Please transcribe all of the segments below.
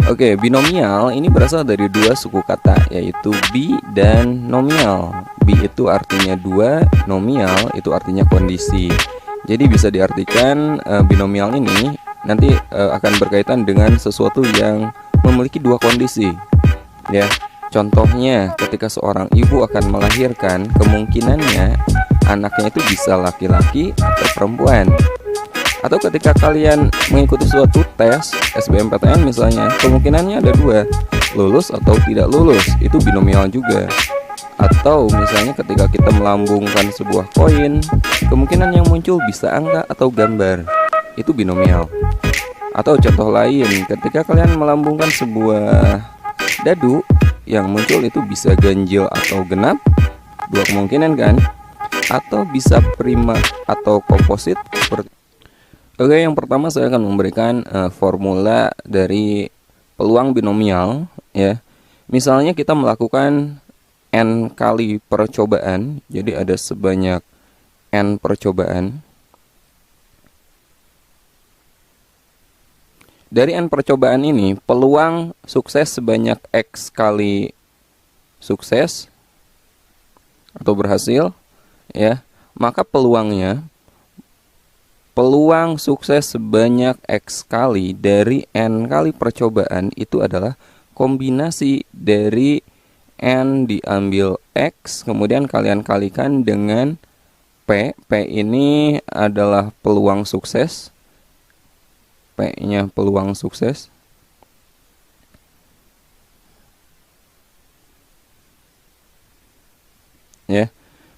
Oke, binomial ini berasal dari dua suku kata, yaitu bi dan nominal. Bi itu artinya dua, nominal itu artinya kondisi. Jadi bisa diartikan binomial ini nanti akan berkaitan dengan sesuatu yang memiliki dua kondisi. Ya, contohnya ketika seorang ibu akan melahirkan, kemungkinannya anaknya itu bisa laki-laki atau perempuan. Atau ketika kalian mengikuti suatu tes SBMPTN misalnya, kemungkinannya ada dua, lulus atau tidak lulus, itu binomial juga. Atau misalnya ketika kita melambungkan sebuah koin, kemungkinan yang muncul bisa angka atau gambar, itu binomial. Atau contoh lain, ketika kalian melambungkan sebuah dadu, yang muncul itu bisa ganjil atau genap, dua kemungkinan kan. Atau bisa prima atau komposit seperti. Oke, yang pertama saya akan memberikan formula dari peluang binomial, ya. Misalnya kita melakukan n kali percobaan, jadi ada sebanyak n percobaan. Dari n percobaan ini, peluang sukses sebanyak x kali sukses atau berhasil, ya. Maka peluang sukses sebanyak x kali dari n kali percobaan itu adalah kombinasi dari n diambil x, kemudian kalian kalikan dengan p. P ini adalah peluang sukses. P-nya peluang sukses. Ya.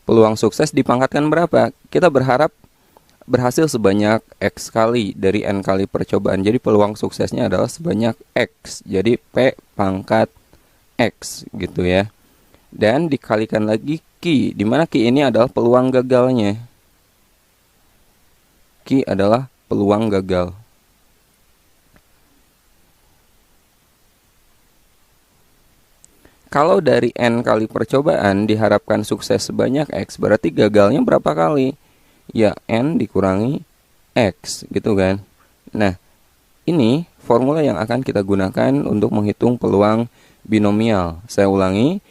Peluang sukses dipangkatkan berapa? Kita berharap berhasil sebanyak x kali dari n kali percobaan. Jadi peluang suksesnya adalah sebanyak x. Jadi P pangkat x gitu ya. Dan dikalikan lagi Q, di mana Q ini adalah peluang gagalnya. Q adalah peluang gagal. Kalau dari n kali percobaan diharapkan sukses sebanyak x, berarti gagalnya berapa kali? Ya, n dikurangi x gitu kan. Nah, ini formula yang akan kita gunakan untuk menghitung peluang binomial. Saya ulangi,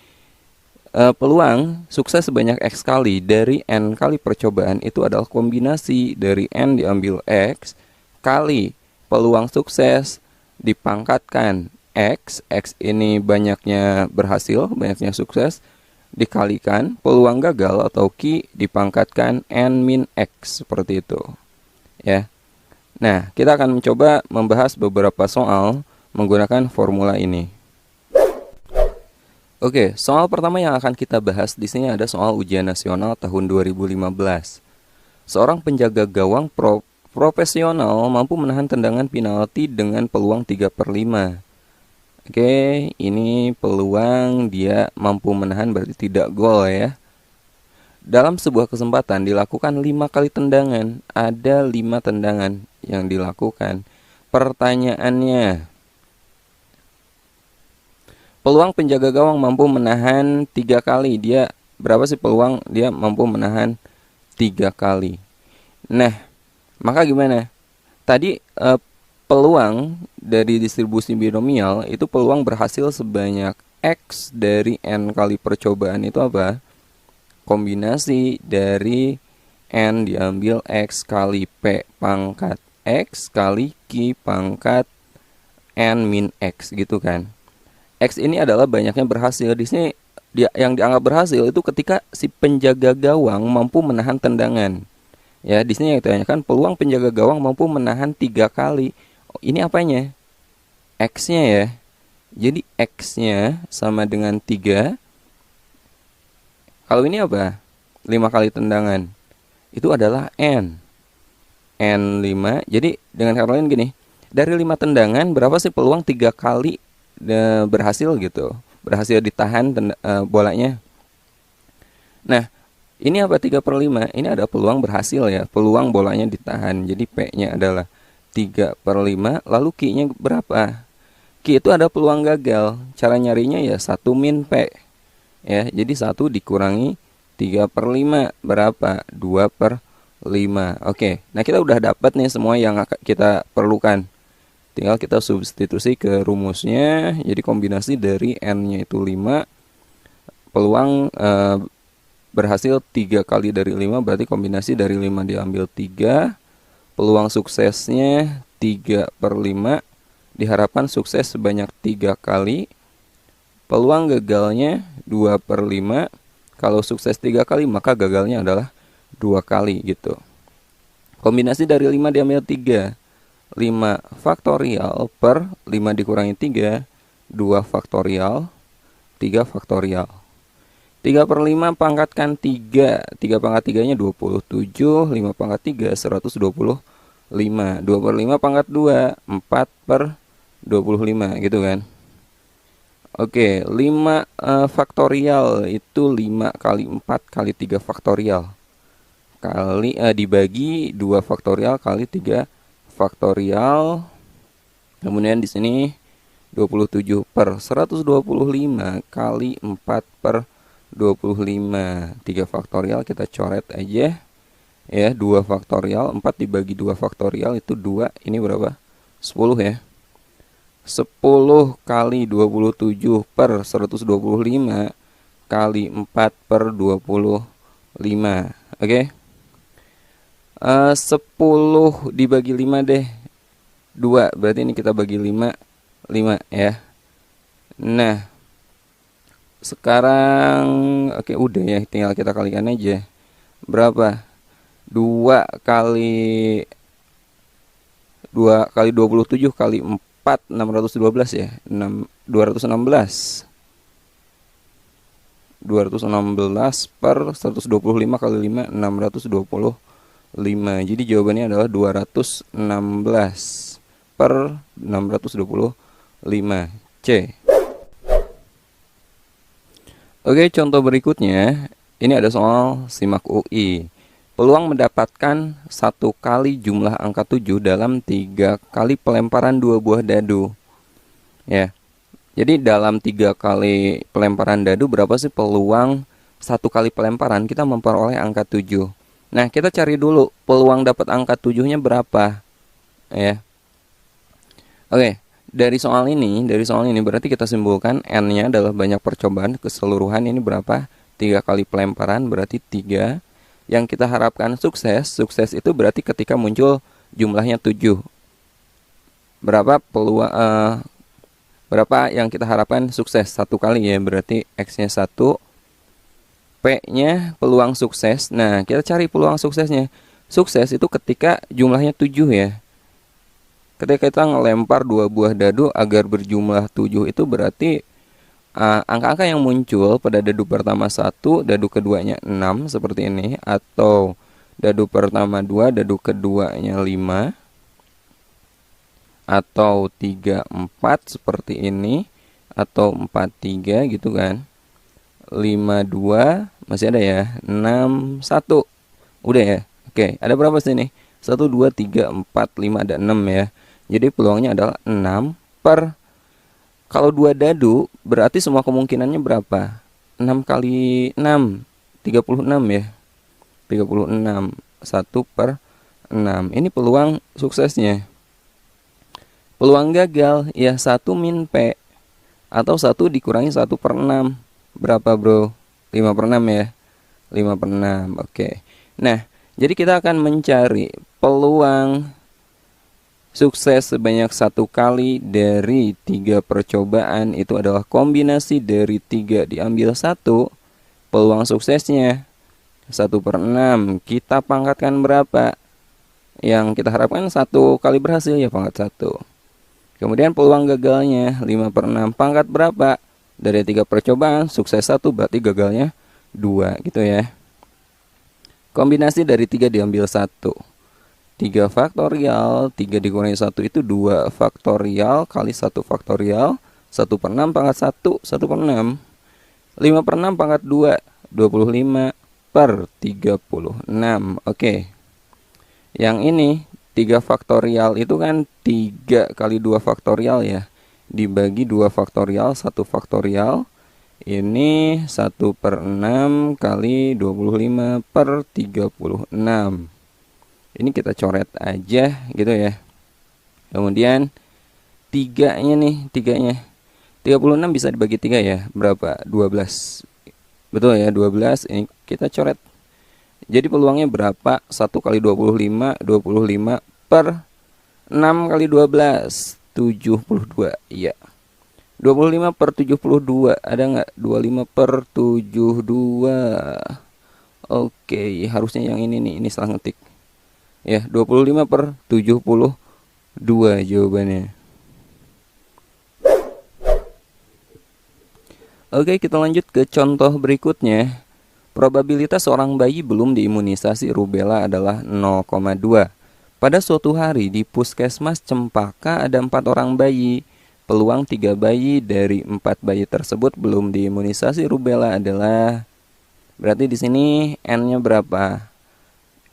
peluang sukses sebanyak x kali dari n kali percobaan itu adalah kombinasi dari n diambil x kali peluang sukses dipangkatkan x. X ini banyaknya berhasil, banyaknya sukses, dikalikan peluang gagal atau Q dipangkatkan n min x, seperti itu ya. Nah, kita akan mencoba membahas beberapa soal menggunakan formula ini. Oke, soal pertama yang akan kita bahas di sini ada soal ujian nasional tahun 2015. Seorang penjaga gawang profesional mampu menahan tendangan penalti dengan peluang 3/5. Oke, ini peluang dia mampu menahan berarti tidak gol ya. Dalam sebuah kesempatan dilakukan 5 kali tendangan. Ada 5 tendangan yang dilakukan. Pertanyaannya, peluang penjaga gawang mampu menahan 3 kali. Dia berapa sih peluang dia mampu menahan 3 kali? Nah, maka gimana? Tadi peluang dari distribusi binomial itu peluang berhasil sebanyak x dari n kali percobaan itu apa? Kombinasi dari n diambil x kali p pangkat x kali q pangkat n min x gitu kan. X ini adalah banyaknya berhasil. Di sini yang dianggap berhasil itu ketika si penjaga gawang mampu menahan tendangan. Ya, di sini yang ditanyakan peluang penjaga gawang mampu menahan 3 kali. Ini apanya? X-nya ya. Jadi X-nya sama dengan 3. Kalau ini apa? 5 kali tendangan. Itu adalah N. N5. Jadi dengan kata lain gini, dari 5 tendangan berapa sih peluang 3 kali berhasil gitu? Berhasil ditahan bolanya. Nah, ini apa 3/5? Ini ada peluang berhasil ya. Peluang bolanya ditahan. Jadi P-nya adalah 3/5, lalu Q-nya berapa? Q itu ada peluang gagal. Cara nyarinya ya 1 min P. Ya, jadi 1 dikurangi 3/5 berapa? 2/5. Oke, nah kita udah dapat nih semua yang kita perlukan. tinggal kita substitusi ke rumusnya. Jadi kombinasi dari n-nya itu 5, peluang berhasil 3 kali dari 5, berarti kombinasi dari 5 diambil 3, peluang suksesnya 3/5, diharapkan sukses sebanyak 3 kali, peluang gagalnya 2/5, kalau sukses 3 kali maka gagalnya adalah 2 kali gitu. Kombinasi dari 5 diambil 3, 5 faktorial per 5 dikurangi 3, 2 faktorial, 3 faktorial. 3/5 pangkatkan 3, 3 pangkat 3 nya 27, 5 pangkat 3 125, 2/5 pangkat 2 4/25 gitu kan. Oke, 5 faktorial itu 5 kali 4 kali 3 faktorial kali dibagi 2 faktorial kali 3 faktorial. Kemudian di sini 27/125 kali 4/25, 3 faktorial kita coret aja ya. 2 faktorial, 4 dibagi 2 faktorial itu 2, ini berapa? 10 ya. 10 kali 27/125 kali 4/25. Oke. 10 dibagi 5 deh, 2, berarti ini kita bagi 5 ya. Nah, sekarang oke, udah ya, tinggal kita kalikan aja. Berapa? 2 kali 27 kali 4 612 ya. 216 per 125 kali 5 625. Jadi jawabannya adalah 216/625 C. Oke, contoh berikutnya. Ini ada soal simak UI. Peluang mendapatkan 1 kali jumlah angka 7 dalam 3 kali pelemparan 2 buah dadu. Ya. Jadi dalam 3 kali pelemparan dadu berapa sih peluang 1 kali pelemparan kita memperoleh angka 7? Nah, kita cari dulu peluang dapat angka 7-nya berapa. Ya. Oke, dari soal ini berarti kita simpulkan n-nya adalah banyak percobaan, keseluruhan ini berapa? 3 kali pelemparan berarti 3. Yang kita harapkan sukses itu berarti ketika muncul jumlahnya 7. Berapa peluang berapa yang kita harapkan sukses? 1 kali ya, berarti X-nya 1. P-nya peluang sukses. Nah, kita cari peluang suksesnya. Sukses itu ketika jumlahnya 7 ya. Ketika kita ngelempar 2 buah dadu agar berjumlah 7, itu berarti angka-angka yang muncul pada dadu pertama 1, dadu keduanya 6 seperti ini, atau dadu pertama 2, dadu keduanya 5, atau 3 4 seperti ini, atau 4 3 gitu kan. 5 2 masih ada ya, 6 1. Udah ya. Oke, ada berapa sih nih? 1 2 3 4 5, ada 6 ya. Jadi peluangnya adalah 6 per, kalau 2 dadu berarti semua kemungkinannya berapa? 6 kali 6 36 ya. 36, 1/6. Ini peluang suksesnya. Peluang gagal ya 1 min P, atau 1 dikurangi 1/6. Berapa bro? 5/6 ya. 5/6. Oke. Nah, jadi kita akan mencari peluang sukses sebanyak 1 kali dari 3 percobaan. Itu adalah kombinasi dari 3 diambil 1. Peluang suksesnya 1/6. Kita pangkatkan berapa? Yang kita harapkan 1 kali berhasil ya, pangkat 1. Kemudian peluang gagalnya 5/6. Pangkat berapa? Dari 3 percobaan sukses 1, berarti gagalnya 2 gitu ya. Kombinasi dari 3 diambil 1. 3 faktorial, 3 dikurangi 1 itu 2 faktorial kali 1 faktorial. 1/6 pangkat 1, 1/6. 5/6 pangkat 2, 25/36. Oke. Yang ini 3 faktorial itu kan 3 kali 2 faktorial ya. Dibagi 2 faktorial, 1 faktorial. Ini 1/6 kali 25/36. Ini kita coret aja gitu ya. Kemudian tiganya nih, tiganya 36 bisa dibagi 3 ya, berapa? 12. Betul ya, 12. Ini kita coret. Jadi peluangnya berapa? 1 kali 25, 25 per 6 kali 12, 72. Iya. 25 per 72, ada nggak? 25 per 72. Oke, harusnya yang ini nih, ini salah ngetik. Ya, 25 per 72 jawabannya. Oke, kita lanjut ke contoh berikutnya. Probabilitas seorang bayi belum diimunisasi rubella adalah 0,2. Pada suatu hari di puskesmas Cempaka ada 4 orang bayi. Peluang 3 bayi dari 4 bayi tersebut belum diimunisasi rubella adalah, berarti di sini N-nya berapa?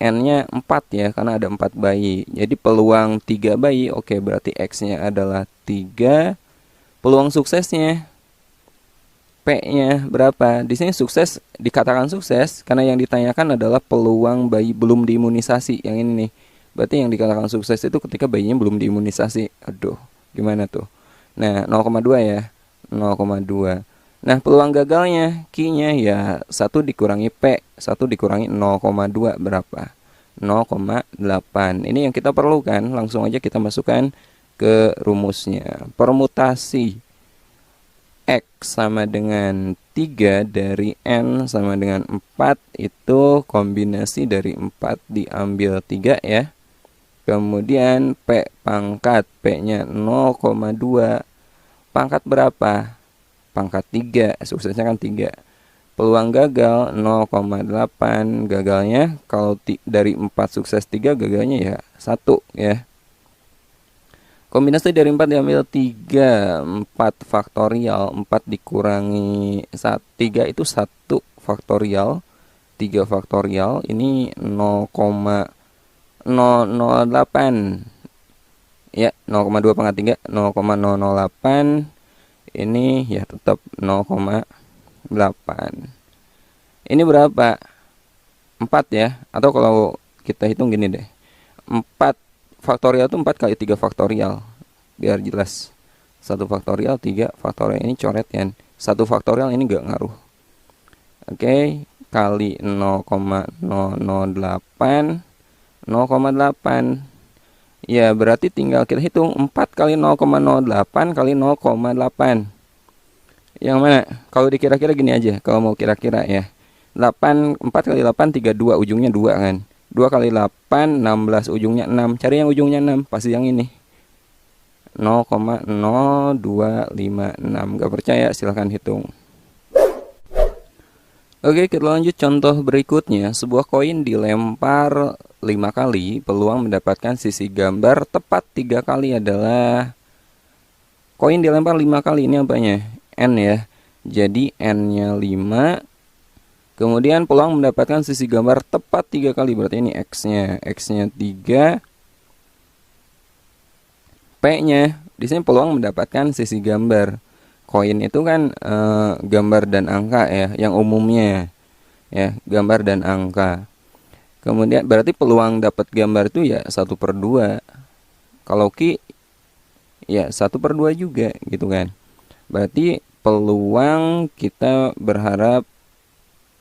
N-nya 4 ya, karena ada 4 bayi. Jadi peluang 3 bayi, oke, berarti X-nya adalah 3. Peluang suksesnya, P-nya berapa? Di sini sukses, dikatakan sukses karena yang ditanyakan adalah peluang bayi belum diimunisasi. Yang ini nih. Berarti yang dikatakan sukses itu ketika bayinya belum diimunisasi. Aduh, gimana tuh? Nah, 0,2 ya. 0,2. Nah, peluang gagalnya, Q-nya ya 1 dikurangi P, 1 dikurangi 0,2 berapa? 0,8. Ini yang kita perlukan. Langsung aja kita masukkan ke rumusnya. Permutasi X sama dengan 3 dari N sama dengan 4, itu kombinasi dari 4 diambil 3 ya. Kemudian P pangkat, P-nya 0,2. Pangkat berapa? Pangkat 3, suksesnya kan 3. Peluang gagal 0,8. Gagalnya kalau dari 4 sukses 3, gagalnya ya 1 ya. Kombinasi dari 4 diambil 3, 4 faktorial, 4 dikurangi 3 itu 1 faktorial, 3 faktorial, ini 0,008. Ya, 0,2 pangkat 3, 0,008. Ini ya tetap 0,8. Ini berapa? 4 ya, atau kalau kita hitung gini deh. 4 faktorial itu 4 kali 3 faktorial, biar jelas. 1 faktorial, 3 faktorial, ini coret kan. 1 faktorial ini gak ngaruh. Oke, kali 0,008, 0,8. Ya, berarti tinggal kita hitung 4 kali 0,08 kali 0,8. Yang mana? Kalau dikira-kira gini aja, kalau mau kira-kira ya. 4 kali 8, 32, ujungnya 2 kan. 2 kali 8, 16, ujungnya 6. Cari yang ujungnya 6, pasti yang ini. 0,0256. Gak percaya, silahkan hitung. Oke, kita lanjut contoh berikutnya. Sebuah koin dilempar 5 kali, peluang mendapatkan sisi gambar tepat 3 kali adalah, koin dilempar 5 kali, ini apanya? N ya. Jadi N-nya 5. Kemudian peluang mendapatkan sisi gambar tepat 3 kali, berarti ini X-nya. X-nya 3. P-nya, di sini peluang mendapatkan sisi gambar. Koin itu kan gambar dan angka ya, yang umumnya ya, gambar dan angka. Kemudian berarti peluang dapat gambar itu ya 1/2. Kalau Q ya 1/2 juga gitu kan. Berarti peluang kita berharap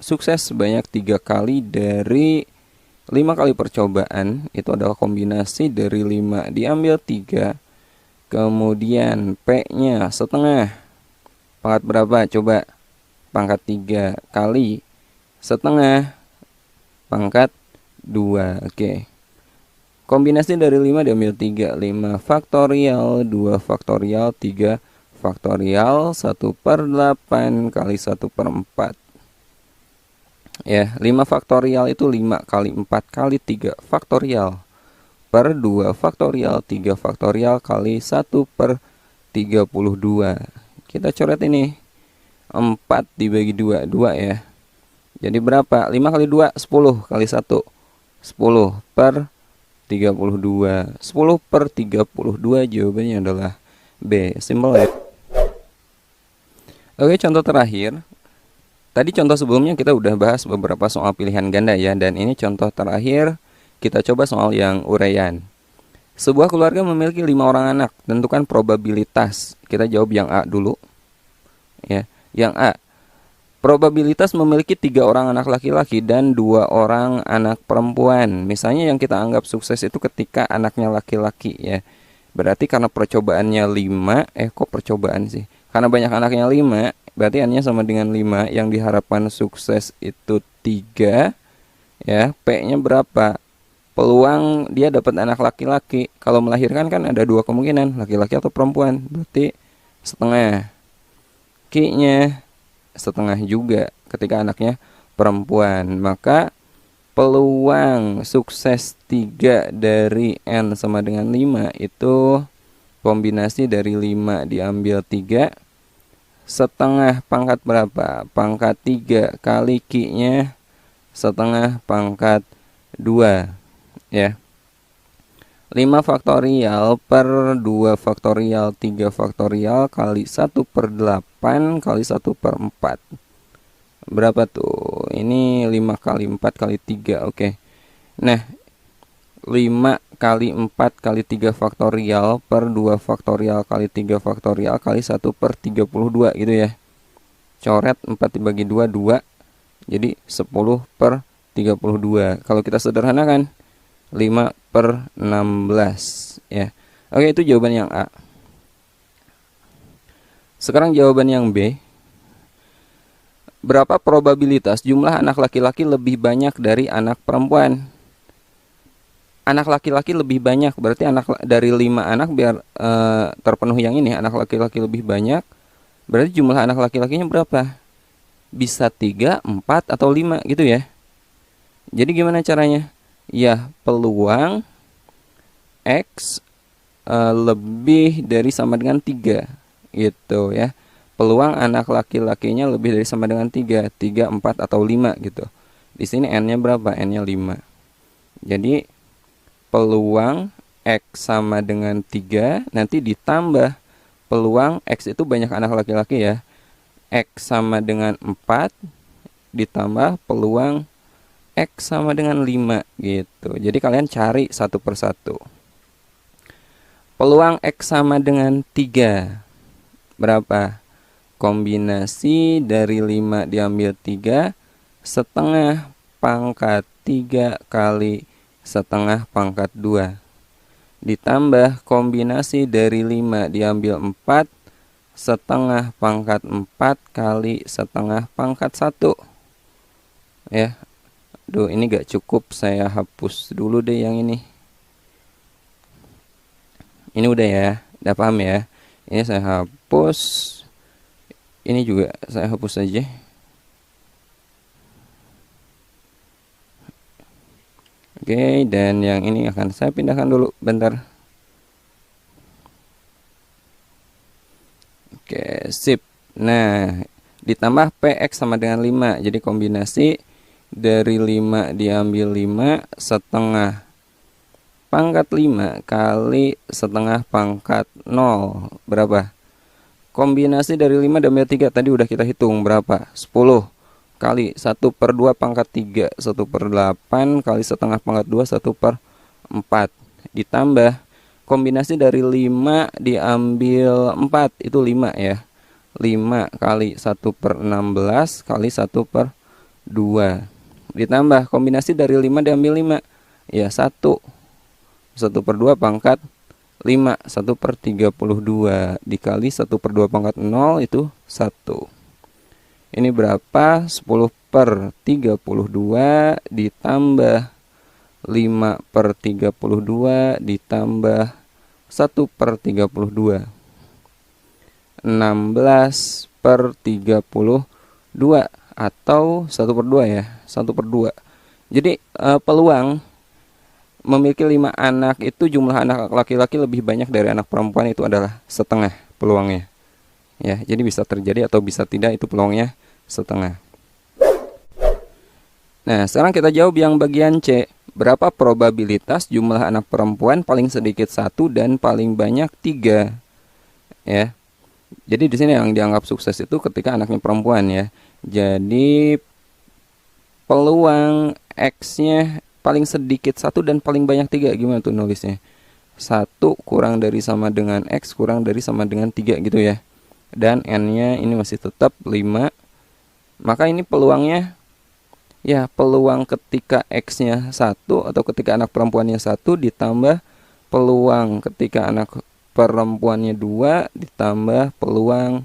sukses sebanyak 3 kali dari 5 kali percobaan. Itu adalah kombinasi dari 5 diambil 3. Kemudian P-nya setengah. Pangkat berapa? Coba. Pangkat 3 kali setengah pangkat 2. Oke. Kombinasi dari 5 diambil 3. 5 faktorial, 2 faktorial, 3 faktorial, 1/8 kali 1/4. Ya, 5 faktorial itu 5 kali 4 kali 3 faktorial per 2 faktorial, 3 faktorial kali 1/32. Kita coret ini. 4 dibagi 2, 2 ya. Jadi berapa? 5 kali 2, 10 kali 1. 10/32. 10/32 jawabannya adalah B. Simpel ya. Oke, contoh terakhir. Tadi contoh sebelumnya kita udah bahas beberapa soal pilihan ganda ya, dan ini contoh terakhir kita coba soal yang uraian. Sebuah keluarga memiliki 5 orang anak. Tentukan probabilitas. Kita jawab yang A dulu. Ya, yang A. Probabilitas memiliki 3 orang anak laki-laki dan 2 orang anak perempuan. Misalnya yang kita anggap sukses itu ketika anaknya laki-laki ya. Berarti karena percobaannya 5, kok percobaan sih? Karena banyak anaknya 5, berarti N-nya sama dengan 5. Yang diharapkan sukses itu 3. Ya, P-nya berapa? Peluang dia dapat anak laki-laki kalau melahirkan kan ada 2 kemungkinan, laki-laki atau perempuan, berarti setengah. Q-nya setengah juga ketika anaknya perempuan. Maka peluang sukses 3 dari N sama dengan 5 itu kombinasi dari 5 diambil 3, setengah pangkat berapa? Pangkat 3 kali Q-nya setengah pangkat 2 ya. 5 faktorial per 2 faktorial 3 faktorial kali 1/8 kali 1/4. Berapa tuh? Ini 5 kali 4 kali 3. Oke. Nah, 5 kali 4 kali 3 faktorial per 2 faktorial kali 3 faktorial kali 1/32 gitu ya. Coret 4 dibagi 2, 2. Jadi 10/32. Kalau kita sederhanakan 5/16 ya. Oke, itu jawaban yang A. Sekarang jawaban yang B. Berapa probabilitas jumlah anak laki-laki lebih banyak dari anak perempuan? Anak laki-laki lebih banyak, berarti anak dari 5 anak biar terpenuhi yang ini, anak laki-laki lebih banyak, berarti jumlah anak laki-lakinya berapa? Bisa 3, 4, atau 5 gitu ya. Jadi gimana caranya? Ya, peluang X lebih dari sama dengan 3 gitu ya. Peluang anak laki-lakinya lebih dari sama dengan 3, 3, 4, atau 5 gitu. Di sini N-nya berapa? N-nya 5. Jadi peluang X sama dengan 3, nanti ditambah peluang X itu banyak anak laki-laki ya. X sama dengan 4 ditambah peluang X sama dengan 5 gitu. Jadi kalian cari satu persatu. Peluang X sama dengan 3 berapa? Kombinasi dari 5 diambil 3, setengah pangkat 3 kali setengah pangkat 2. Ditambah kombinasi dari 5 diambil 4, setengah pangkat 4 kali setengah pangkat 1. Ya. Duh, ini gak cukup, saya hapus dulu deh yang ini. Ini udah ya, udah paham ya. Ini saya hapus. Ini juga saya hapus aja. Oke, dan yang ini akan saya pindahkan dulu, bentar. Oke, sip. Nah, ditambah PX sama dengan 5. Jadi kombinasi dari 5 diambil 5 setengah pangkat 5 kali setengah pangkat 0 berapa? Kombinasi dari 5 diambil 3 tadi udah kita hitung berapa? 10 kali 1/2 pangkat 3, 1/8 kali setengah pangkat 2, 1/4. Ditambah kombinasi dari 5 diambil 4 itu 5 ya. 5 kali 1/16 kali 1/2. Ditambah kombinasi dari 5 diambil 5 ya 1 1/2 pangkat 5, 1/32 dikali 1/2 pangkat 0 itu 1. Ini berapa? 10/32 ditambah 5/32 ditambah 1/32. 16/32 atau 1/2 ya, 1/2. Jadi peluang memiliki 5 anak itu jumlah anak laki-laki lebih banyak dari anak perempuan itu adalah setengah peluangnya. Ya, jadi bisa terjadi atau bisa tidak, itu peluangnya setengah. Nah, sekarang kita jawab yang bagian C. Berapa probabilitas jumlah anak perempuan paling sedikit 1 dan paling banyak 3? Ya. Jadi di sini yang dianggap sukses itu ketika anaknya perempuan ya. Jadi peluang X-nya paling sedikit 1 dan paling banyak 3. Gimana tuh nulisnya? 1 kurang dari sama dengan X kurang dari sama dengan 3 gitu ya. Dan N-nya ini masih tetap 5. Maka ini peluangnya, ya peluang ketika X-nya 1 atau ketika anak perempuannya 1 ditambah peluang ketika anak perempuannya 2 ditambah peluang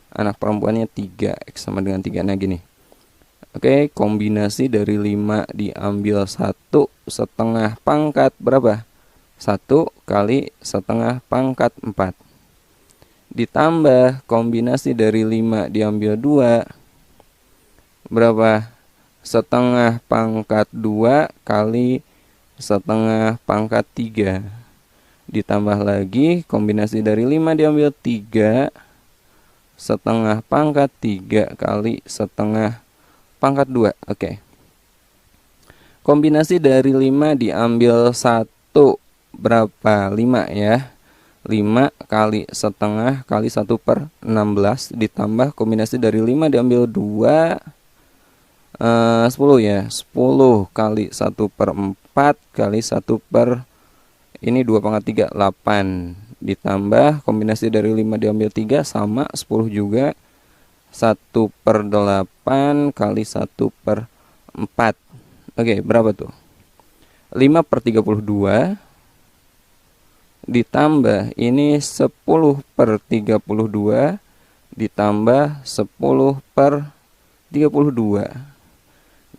anak perempuannya 3. X sama dengan 3. Nah gini. Oke, kombinasi dari 5 diambil 1 setengah pangkat berapa? 1 kali setengah pangkat 4. Ditambah kombinasi dari 5 diambil 2 berapa? Setengah pangkat 2 kali setengah pangkat 3. Ditambah lagi kombinasi dari 5 diambil 3 setengah pangkat 3 kali setengah pangkat 2. Oke. Kombinasi dari 5 diambil 1 berapa? 5 ya. 5 kali setengah kali 1/16 ditambah kombinasi dari 5 diambil 2 10 ya. 10 kali 1/4 kali 1 ini 2 pangkat 3 8 ditambah kombinasi dari 5 diambil 3 sama 10 juga 1/8 kali 1/4. Oke, berapa tuh? 5/32 ditambah ini 10/32 ditambah 10/32.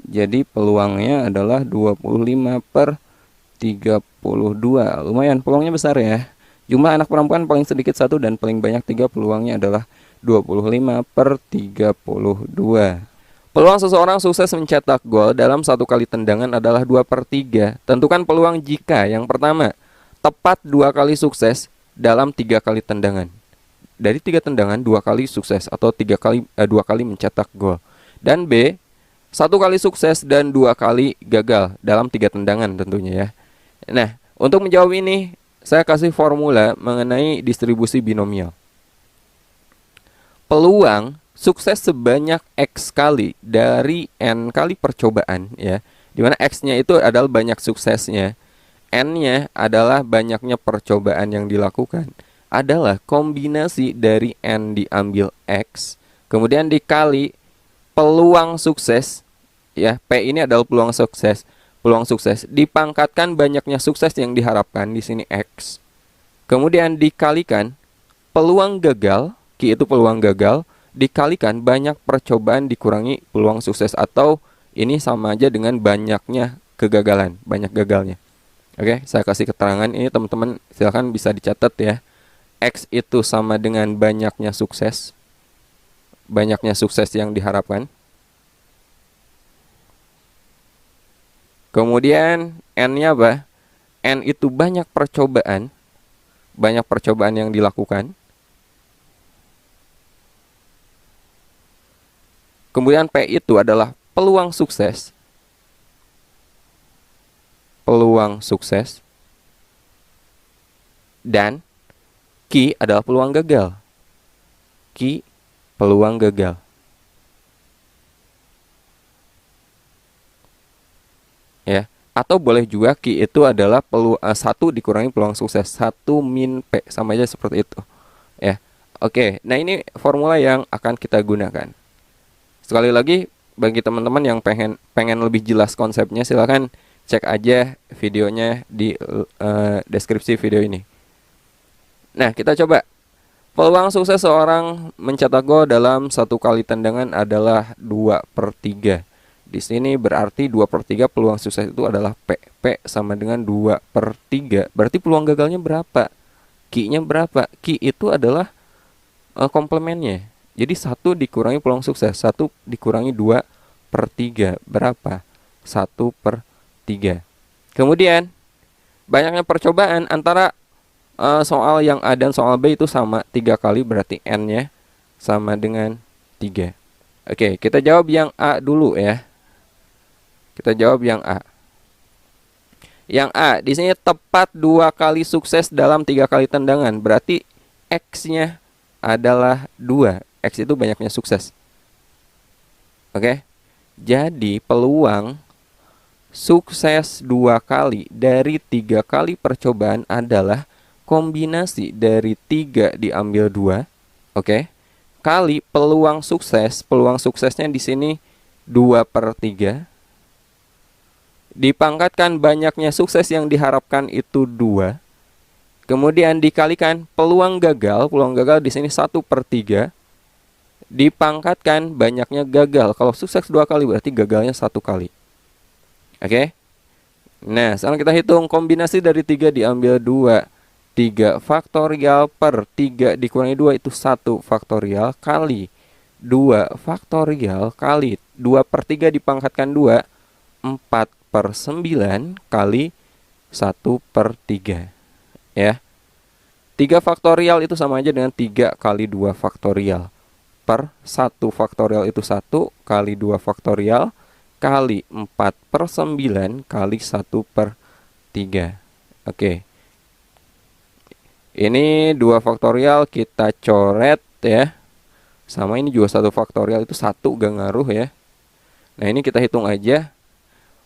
Jadi peluangnya adalah 25/32. Lumayan, peluangnya besar ya. Jumlah anak perempuan paling sedikit 1 dan paling banyak 3, peluangnya adalah 25/32. Peluang seseorang sukses mencetak gol dalam 1 kali tendangan adalah 2/3. Tentukan peluang jika yang pertama, tepat 2 kali sukses dalam 3 kali tendangan. Dari 3 tendangan 2 kali sukses atau 2 kali mencetak gol. Dan B, 1 kali sukses dan 2 kali gagal dalam 3 tendangan tentunya ya. Nah, untuk menjawab ini saya kasih formula mengenai distribusi binomial. Peluang sukses sebanyak X kali dari N kali percobaan ya, dimana X-nya itu adalah banyak suksesnya, N-nya adalah banyaknya percobaan yang dilakukan, adalah kombinasi dari N diambil X kemudian dikali peluang sukses ya. P ini adalah peluang sukses dipangkatkan banyaknya sukses yang diharapkan, di sini X, kemudian dikalikan peluang gagal, Q itu peluang gagal, dikalikan banyak percobaan dikurangi peluang sukses, atau ini sama aja dengan banyaknya kegagalan, banyak gagalnya. Oke, saya kasih keterangan ini teman-teman, silahkan bisa dicatat ya. X itu sama dengan banyaknya sukses yang diharapkan. Kemudian N-nya apa? N itu banyak percobaan yang dilakukan. Kemudian P itu adalah peluang sukses. Dan Q adalah peluang gagal. Ya, atau boleh juga Q itu adalah 1 dikurangi peluang sukses, 1 min P, sama aja seperti itu. Ya. Oke, nah ini formula yang akan kita gunakan. Sekali lagi, bagi teman-teman yang pengen lebih jelas konsepnya, silahkan cek aja videonya di deskripsi video ini. Nah, kita coba. Peluang sukses seorang mencetak gol dalam 1 kali tendangan adalah 2/3. Di sini berarti 2/3 peluang sukses itu adalah P. P sama dengan 2/3. Berarti peluang gagalnya berapa? Q-nya berapa? Q itu adalah komplemennya. Jadi 1 dikurangi peluang sukses, 1 dikurangi 2/3. Berapa? 1/3. Kemudian banyaknya percobaan antara soal yang A dan soal B itu sama 3 kali, berarti N-nya sama dengan 3. Oke, kita jawab yang A dulu ya. Kita jawab yang A. Yang A di sini tepat 2 kali sukses dalam 3 kali tendangan, berarti X-nya adalah 2. X itu banyaknya sukses. Oke. Jadi peluang sukses 2 kali dari 3 kali percobaan adalah kombinasi dari 3 diambil 2, oke, kali peluang sukses. Peluang suksesnya di sini 2/3 dipangkatkan banyaknya sukses yang diharapkan itu 2, kemudian dikalikan peluang gagal. Peluang gagal di sini 1/3 dipangkatkan banyaknya gagal. Kalau sukses 2 kali berarti gagalnya 1 kali. Oke. Nah, sekarang kita hitung kombinasi dari 3 diambil 2. 3 faktorial per 3 dikurangi 2 itu 1 faktorial kali 2 faktorial kali 2/3 dipangkatkan 2, 4/9 kali 1/3. Ya. 3 faktorial itu sama aja dengan 3 kali 2 faktorial per 1 faktorial itu 1 kali 2 faktorial kali 4/9 kali 1/3. Oke. Ini 2 faktorial kita coret ya. Sama ini juga 1 faktorial itu 1 gak ngaruh ya. Nah, ini kita hitung aja.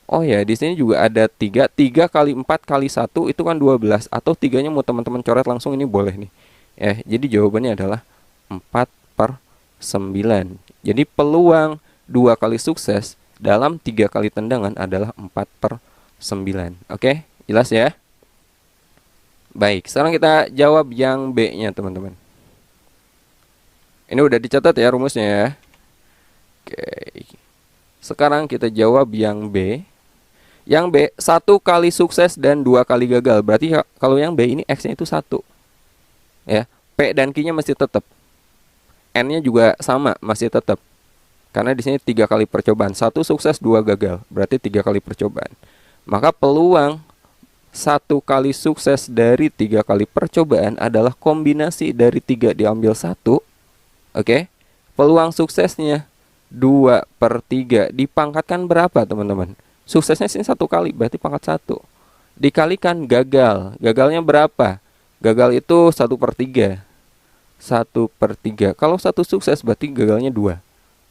Oh ya, di sini juga ada 3. 3 kali 4 kali 1 itu kan 12. Atau 3-nya mau teman-teman coret langsung, ini boleh nih. Ya, jadi jawabannya adalah 4/9. Jadi peluang 2 kali sukses dalam 3 kali tendangan adalah 4/9. Oke, jelas ya? Baik, sekarang kita jawab yang B-nya teman-teman. Ini udah dicatat ya rumusnya ya. Oke. Sekarang kita jawab yang B. Yang B, 1 kali sukses dan 2 kali gagal. Berarti kalau yang B ini X-nya itu 1. Ya, P dan Q-nya masih tetap. N-nya juga sama, masih tetap. Karena di sini 3 kali percobaan, 1 sukses, 2 gagal, berarti 3 kali percobaan. Maka peluang 1 kali sukses dari 3 kali percobaan adalah kombinasi dari 3 diambil 1. Oke. Peluang suksesnya 2/3 dipangkatkan berapa teman-teman? Suksesnya sini 1 kali, berarti pangkat 1. Dikalikan gagal. Gagalnya berapa? Gagal itu 1/3. 1/3. Kalau 1 sukses berarti gagalnya 2.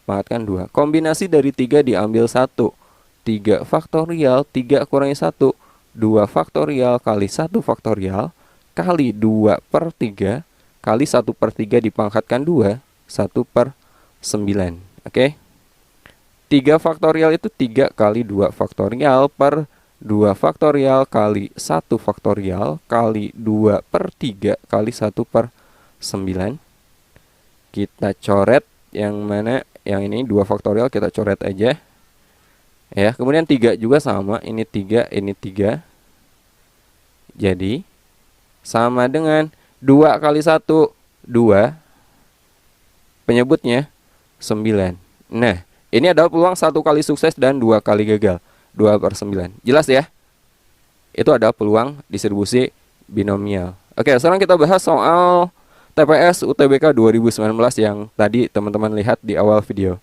Pangkatkan 2. Kombinasi dari 3 diambil 1. 3 faktorial, 3 kurangi 1. 2 faktorial kali 1 faktorial kali 2/3 kali 1/3 dipangkatkan 2. 1/9. Oke. 3 faktorial itu 3 kali 2 faktorial per 2 faktorial kali 1 faktorial kali 2/3 kali 1/9. Kita coret yang mana? Yang ini 2 faktorial kita coret aja. Ya, kemudian 3 juga sama, ini 3, ini 3. Jadi sama dengan 2 kali 1, 2. Penyebutnya 9. Nah, ini adalah peluang 1 kali sukses dan 2 kali gagal. 2/9. Jelas ya? Itu adalah peluang distribusi binomial. Oke, sekarang kita bahas soal TPS UTBK 2019 yang tadi teman-teman lihat di awal video.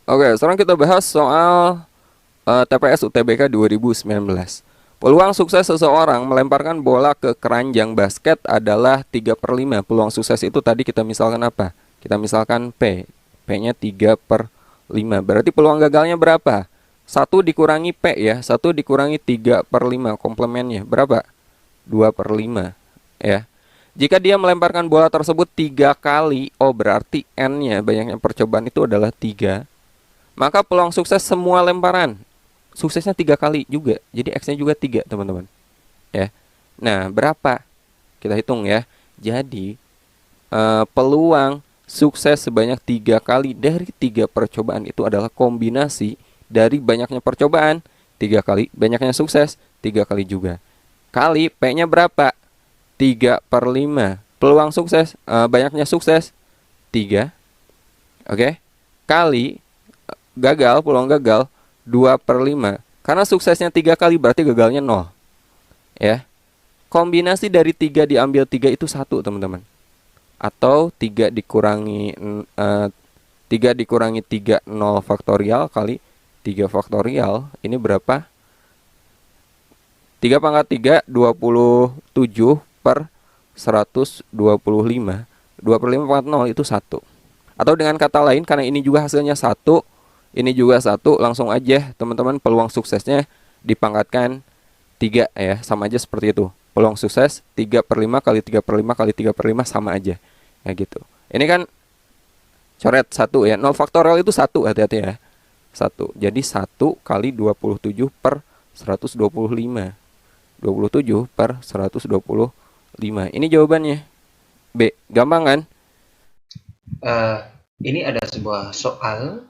Oke, sekarang kita bahas soal TPS UTBK 2019. Peluang sukses seseorang melemparkan bola ke keranjang basket adalah 3/5. Peluang sukses itu tadi kita misalkan apa? Kita misalkan P. P-nya 3/5. Berarti peluang gagalnya berapa? 1 dikurangi P ya. 1 dikurangi 3/5. Komplemennya berapa? 2/5. Ya. Jika dia melemparkan bola tersebut 3 kali, oh berarti N-nya, banyaknya percobaan itu adalah 3. Maka peluang sukses semua lemparan suksesnya 3 kali juga. Jadi X-nya juga 3, teman-teman. Ya. Nah, berapa? Kita hitung ya. Jadi peluang sukses sebanyak 3 kali dari 3 percobaan itu adalah kombinasi dari banyaknya percobaan 3 kali, banyaknya sukses 3 kali juga. Kali P-nya berapa? 3/5. Peluang sukses, banyaknya sukses 3. Oke. Kali gagal, peluang gagal 2/5. Karena suksesnya 3 kali berarti gagalnya 0. Ya. Kombinasi dari 3 diambil 3 itu 1, teman-teman. Atau 3 dikurangi 3 0 faktorial kali 3 faktorial. Ini berapa? 3 pangkat 3 27 per 125. 2/5 pangkat 0 itu 1. Atau dengan kata lain, karena ini juga hasilnya 1, Ini juga 1, langsung aja teman-teman peluang suksesnya dipangkatkan 3 ya, sama aja seperti itu. Peluang sukses 3/5 kali 3/5 kali 3/5 sama aja. Ya gitu. Ini kan coret 1 ya. 0 faktorial itu 1, hati-hati ya. 1. Jadi 1 kali 27 per 125. 27 per 125. Ini jawabannya. B. Gampang kan? Ini ada sebuah soal.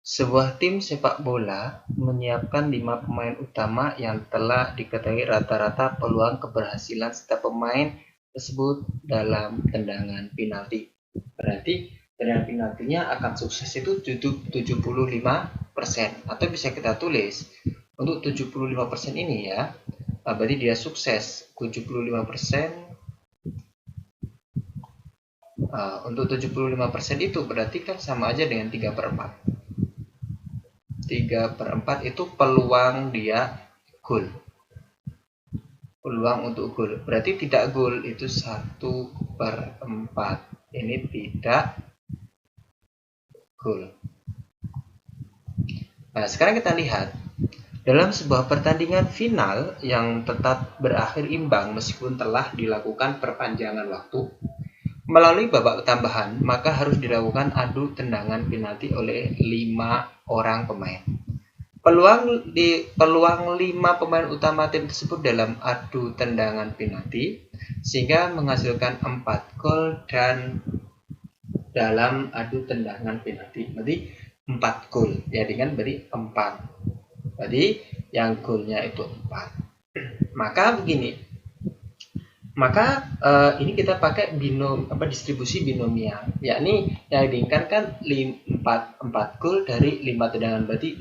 Sebuah tim sepak bola menyiapkan 5 pemain utama yang telah diketahui rata-rata peluang keberhasilan setiap pemain tersebut dalam tendangan penalti. Berarti tendangan penaltinya akan sukses itu 75%. Atau bisa kita tulis untuk 75% ini ya, berarti dia sukses 75%. Untuk 75% itu berarti kan sama aja dengan 3/4. 3/4 itu peluang dia gol. Peluang untuk gol. Berarti tidak gol itu 1/4. Ini tidak gol. Nah, sekarang kita lihat. Dalam sebuah pertandingan final yang tetap berakhir imbang meskipun telah dilakukan perpanjangan waktu, melalui babak tambahan, maka harus dilakukan adu tendangan penalti oleh 5 orang pemain. Peluang 5 pemain utama tim tersebut dalam adu tendangan penalti sehingga menghasilkan 4 gol dan dalam adu tendangan penalti. Berarti 4 gol. Ya dengan berarti 4. Berarti yang golnya itu 4. Maka begini. Maka ini kita pakai distribusi binomial, yakni yang diinginkan kan 4 gol dari 5 tendangan, berarti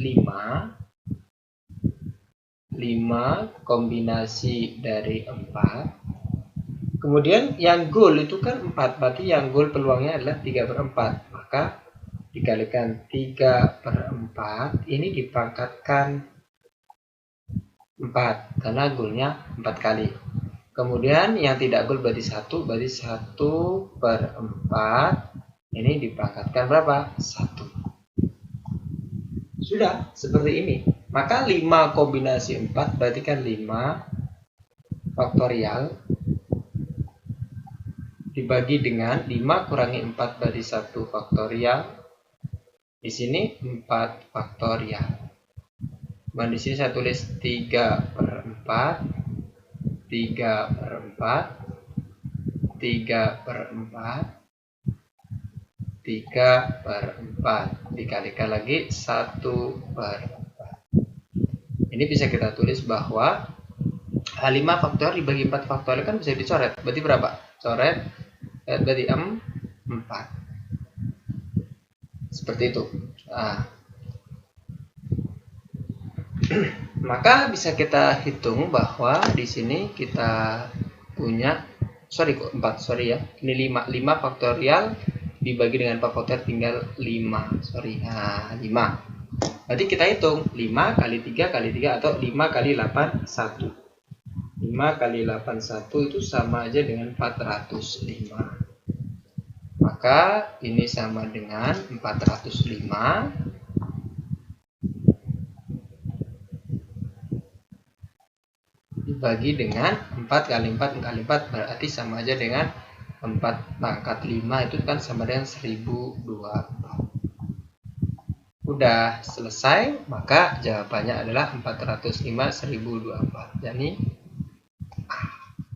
5 kombinasi dari 4. Kemudian yang gol itu kan 4, berarti yang gol peluangnya adalah 3/4. Maka dikalikan 3/4 ini dipangkatkan 4 karena golnya 4 kali. Kemudian yang tidak gol berarti 1, berarti 1/4 ini dipangkatkan berapa? 1. Sudah seperti ini. Maka 5 kombinasi 4 berarti kan 5 faktorial dibagi dengan 5 kurangi 4 berarti 1 faktorial. Di sini 4 faktorial. Dan di sini saya tulis 3/4. 3/4 dikalikan lagi 1/4. Ini bisa kita tulis bahwa 5 faktor dibagi 4 faktor kan bisa dicoret. Berarti berapa? Coret berarti 4. Seperti itu. Nah. Maka bisa kita hitung bahwa di sini kita punya 4 ya. Ini 5 faktorial dibagi dengan 4 faktorial tinggal 5. Nah, 5. Berarti kita hitung 5 kali 3 kali 3 atau 5 kali 8 1. 5 kali 8 1 itu sama aja dengan 405. Maka ini sama dengan 405 dibagi dengan 4 kali 4 kali 4 berarti sama aja dengan 4 pangkat 5 itu kan sama dengan 1024. Udah selesai, maka jawabannya adalah 405 1024. Jadi